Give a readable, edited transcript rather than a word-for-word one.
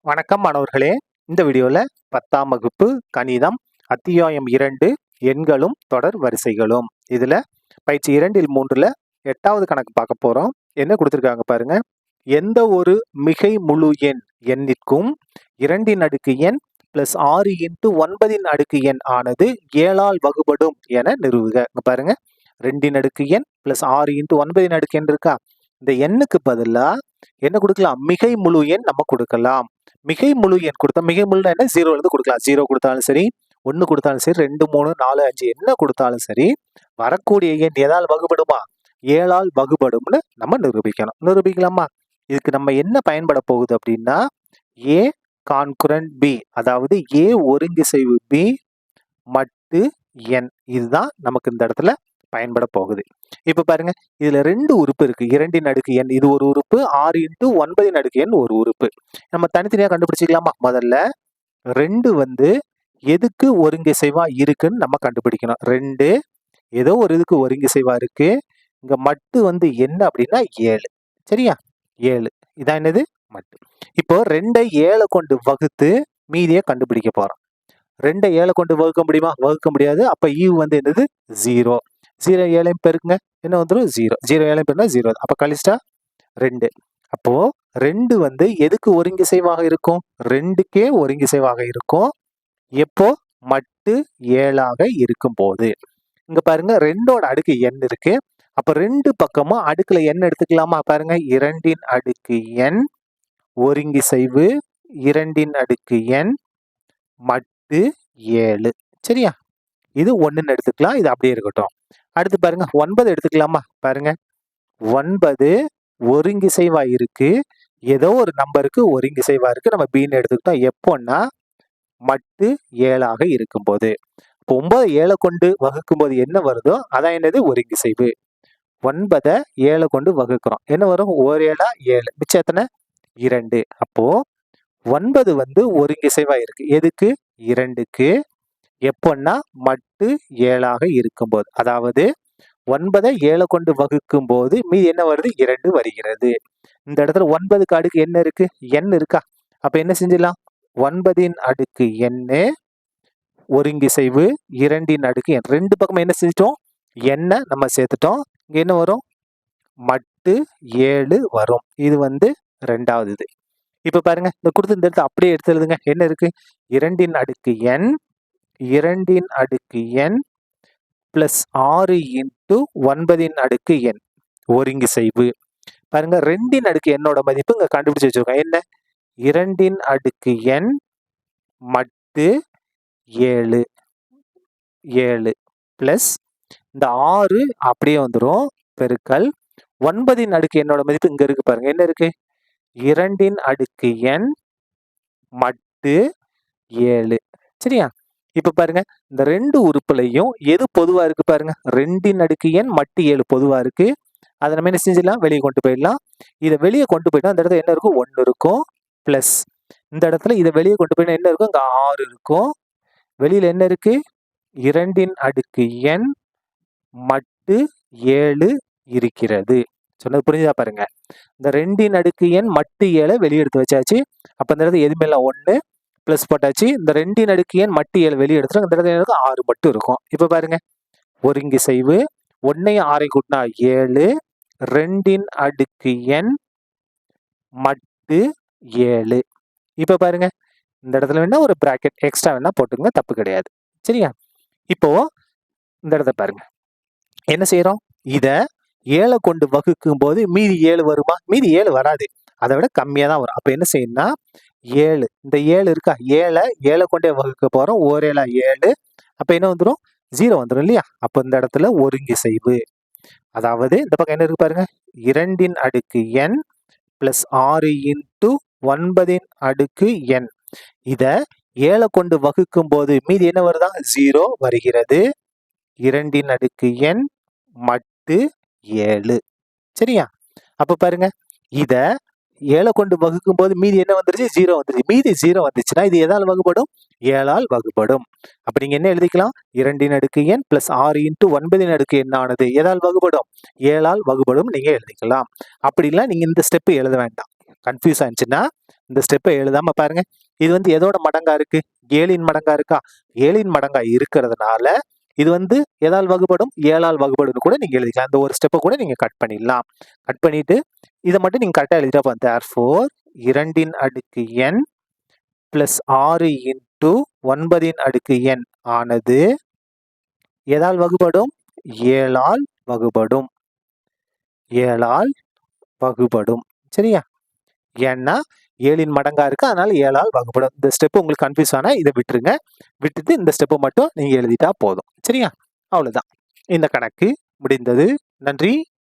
வணக்கம் மாணவர்களே. இந்த வீடியோல 10ஆம் வகுப்பு கணிதம் அத்தியாயம் 2 எண்களும் தொடர் வரிசைகளும். இதுல பயிற்சி 2 3ல 8வது கணக்கு பார்க்க போறோம். என்ன கொடுத்திருக்காங்க பாருங்க. எந்த ஒரு மிகை முழு எண்ணிற்கும் 2 அடுக்கு n பிளஸ் 6 × 9 அடுக்கு n ஆனது 7ஆல் வகுபடும் என நிறுவுக. இங்க பாருங்க, 2 அடுக்கு n பிளஸ் 6 × 9 அடுக்கு n இருக்கா? இந்த எண்ணுக்கு பதிலா என்ன கொடுக்கலாம்? மிகை முழு எண் நம்ம கொடுக்கலாம். மிகை முழு எண் கொடுத்தா, மிகை முழு என்ன 0 எழுது கொடுக்கலாம். 0 கொடுத்தாலும் சரி, 1 கொடுத்தாலும் சரி, 2 3 4 5 என்ன கொடுத்தாலும் சரி, வரக்கூடிய எண் எதால் வகுபடுமா? 7ஆல் வகுபடும்னு நம்ம நிரூபிக்கணும். நிரூபிக்கலாமா? இதுக்கு நம்ம என்ன பயன்பட போகுது அப்படின்னா, a கான்குரண்ட் b, அதாவது a ஒருங்கிசைவு b மட்டு n, இதுதான் நமக்கு இந்த இடத்துல பயன்பட போகுது. இப்ப பாருங்க, இதுல 2 உறுப்பு இருக்கு. 2 அடுக்கு n இது ஒரு உறுப்பு, 6 × 9 அடுக்கு n ஒரு உறுப்பு. நம்ம தனித்தனியா கண்டுபிடிச்சிக்கலாமா? முதல்ல 2 எதுக்கு ஒருங்கிசைவா இருக்குன்னு நம்ம கண்டுபிடிக்கணும். 2 ஏதோ ஒரு இதுக்கு ஒருங்கிசைவா இருக்கு. இங்க மட்டு என்ன அப்படின்னா 7. சரியா? 7 இதான் என்னது? மட்டு. இப்போ 2ஐ 7 கொண்டு வகுத்து மீதியை கண்டுபிடிக்க போறோம். 2ஐ 7 கொண்டு வகுக்க முடியுமா? வகுக்க முடியாது. அப்ப ஈவு என்னது? 0. 0 7 பெருக்குங்க, என்ன வந்துடும்? 0. 0 7 பெருக்குனா 0. அப்ப கழிச்சிட்டா 2. அப்போ 2 எதுக்கு ஒருங்கிசைவாக இருக்கும்? 2க்கே ஒருங்கிசைவாக இருக்கும். எப்போ? மட்டு 7ஆக இருக்கும் போது. இங்க பாருங்க, 2ஓட அடுக்கு n இருக்கு. அப்ப 2 பக்கமும் அடுக்குல n எடுத்துக்கலாமா? பாருங்க, 2 அடுக்கு n ஒருங்கிசைவு 2 அடுக்கு n மட்டு 7. சரியா? இது 1ன்னு எடுத்துக்கலாம். இது அப்படியே இருக்கட்டும். அடுத்து பாருங்க, 9 எடுத்துக்கலாமா? பாருங்க, 9 ஒருங்கிசைவா இருக்கு. ஏதோ ஒரு நம்பருக்கு ஒருங்கிசைவா இருக்கு. நம்ம பின்னு எடுத்துக்கிட்டோம். எப்போன்னா மட்டு 7ஆக இருக்கும் போது. இப்போ 9 7 கொண்டு வகுக்கும் போது என்ன வருதோ அதான் என்னது? ஒருங்கிசைவு. 9 7 கொண்டு வகுக்கிறோம். என்ன வரும்? 1 7 7, மிச்சம் எத்தனை? 2. அப்போ 9 ஒருங்கிசைவா இருக்கு. எதுக்கு? 2க்கு. எப்போன்னா மட்டு 7ஆக இருக்கும்போது. அதாவது 9ஐ 7 கொண்டு வகுக்கும் போது மீதி என்ன வருது? 2 வருகிறது. இந்த இடத்துல 9க்கு அடுக்கு என்ன இருக்கு? n இருக்கா? அப்ப என்ன செஞ்சிடலாம்? 9ன் அடுக்கு n ஒருங்கிசைவு 2ன் அடுக்கு n. 2 பக்கம் என்ன செஞ்சிட்டோம்? n நம்ம சேர்த்துட்டோம். இங்க என்ன வரும்? மட்டு 7 வரும். இது 2வது இது. இப்ப பாருங்க, இந்த கொடுத்து இந்த இடத்துல அப்படியே எடுத்து எழுதுங்க. என்ன இருக்கு? 2ன் அடுக்கு n 2ன் அடுக்கு n பிளஸ் 6 × 9ன் அடுக்கு n ஒருங்கிசைவு. பாருங்க, 2ன் அடுக்கு என்னோட மதிப்பு இங்க கண்டுபிடிச்சு வச்சிருக்கோம். என்ன? 2ன் அடுக்கு n மட்டு 7 7 பிளஸ் இந்த 6 அப்படியே வந்துடும் பெருக்கல் 9ன் அடுக்கு என்னோட மதிப்பு இங்க இருக்கு. பாருங்க, என்ன இருக்கு? 2ன் அடுக்கு n மட்டு 7. சரியா? இப்ப பாருங்க, இந்த 2 உறுப்புலையும் எது பொதுவா இருக்கு பாருங்க. 2ன் அடுக்கு n மட்டு 7 பொதுவா இருக்கு. அதை நம்ம என்ன செஞ்சிடலாம்? வெளியே கொண்டு போயிடலாம். இதை வெளியே கொண்டு போயிட்டா இந்த இடத்துல என்ன இருக்கும்? 1 இருக்கும். பிளஸ் இந்த இடத்துல இதை வெளியே கொண்டு போயிட்டா என்ன இருக்கும்? இங்க 6 இருக்கும். வெளியில என்ன இருக்கு? 2ன் அடுக்கு n மட்டு 7 இருக்கிறது. சொன்னது புரிஞ்சுதா? பாருங்க, இந்த 2ன் அடுக்கு n மட்டு 7 வெளியே எடுத்து வச்சாச்சு. அப்ப இந்த இடத்துல எதுவுமே இல்லை, 1 பிளஸ் போட்டாச்சு. இந்த 2ன் அடுக்கு n மட்டு 7 வெளியே எடுத்துட்டோம். இந்த இடத்துல எனக்கு 6 மட்டும் இருக்கும். இப்ப பாருங்க, ஒருங்கிசைவு 1ஐயும் 6ஐயும் கூட்டினா 7, 2ன் அடுக்கு n மட்டு 7. இப்ப பாருங்க, இந்த இடத்துல வேணா ஒரு பிராக்கெட் எக்ஸ்ட்ரா வேணா போட்டுங்க, தப்பு கிடையாது. சரியா? இப்போ இந்த இடத்த பாருங்க, என்ன செய்யறோம்? இத 7 கொண்டு வகுக்கும் போது மீதி 7 வருமா? மீதி 7 வராது. அதை விட கம்மியா தான் வரும். அப்ப என்ன செய்யணும்னா 7, இந்த 7 இருக்கா? 7 கொண்டே வகுக்க போறோம். 1 7 7. அப்ப என்ன வந்துடும்? 0 வந்துடும் இல்லையா? அப்ப இந்த இடத்துல ஒருங்கிசைவு. அதாவது இந்த பக்கம் என்ன இருக்கு பாருங்க, 2ன் அடுக்கு n பிளஸ் 6 × 9ன் அடுக்கு n. இத 7 கொண்டு வகுக்கும் போது மீதி என்ன வருதா? 0 வருகிறது. 2ன் அடுக்கு n மட்டு 7. சரியா? அப்ப பாருங்க, இத 7 கொண்டு வகுக்கும் போது மீதி என்ன வந்துருச்சு? 0 வந்துருச்சு. மீதி 0 வந்துச்சுன்னா இது எதால் வகுப்படும்? 7ஆல் வகுப்படும். அப்ப நீங்க என்ன எழுதிக்கலாம்? 2ன் அடுக்கு n பிளஸ் 6 × 9ன் அடுக்கு n ஆனது எதால் வகுப்படும்? 7ஆல் வகுப்படும் நீங்க எழுதிக்கலாம். அப்படி இல்லை, நீங்க இந்த ஸ்டெப் எழுத வேண்டாம். கன்ஃபியூஸ் ஆச்சுன்னா இந்த ஸ்டெப்பை எழுதாம பாருங்க. இது வந்து எதோட மடங்கா இருக்கு? 7ன் மடங்கா இருக்கா? 7ன் மடங்கா இருக்கிறதுனால இது வந்து எதால் வகுபடும்? 7ஆல் வகுபடும்னு கூட நீங்க எழுதிக்கலாம். இந்த ஒரு ஸ்டெப்பை கூட நீங்க கட் பண்ணிடலாம். கட் பண்ணிட்டு இதை மட்டும் நீங்க கரெக்டாக எழுதிட்டா போதும். therefore 2ன் அடுக்கு n பிளஸ் 6 இன்டூ 9ன் அடுக்கு n ஆனது எதால் வகுபடும்? 7ஆல் வகுபடும். 7ஆல் வகுபடும். சரியா? ஏன்னா 7ன் மடங்கா இருக்கு, அதனால 7ஆல் வகுப்படும். இந்த ஸ்டெப் உங்களுக்கு கன்ஃபியூஸ் ஆனா இதை விட்டுருங்க. விட்டுட்டு இந்த ஸ்டெப்பை மட்டும் நீங்க எழுதிட்டா போதும். சரியா? அவ்வளவுதான். இந்த கணக்கு முடிந்தது. நன்றி.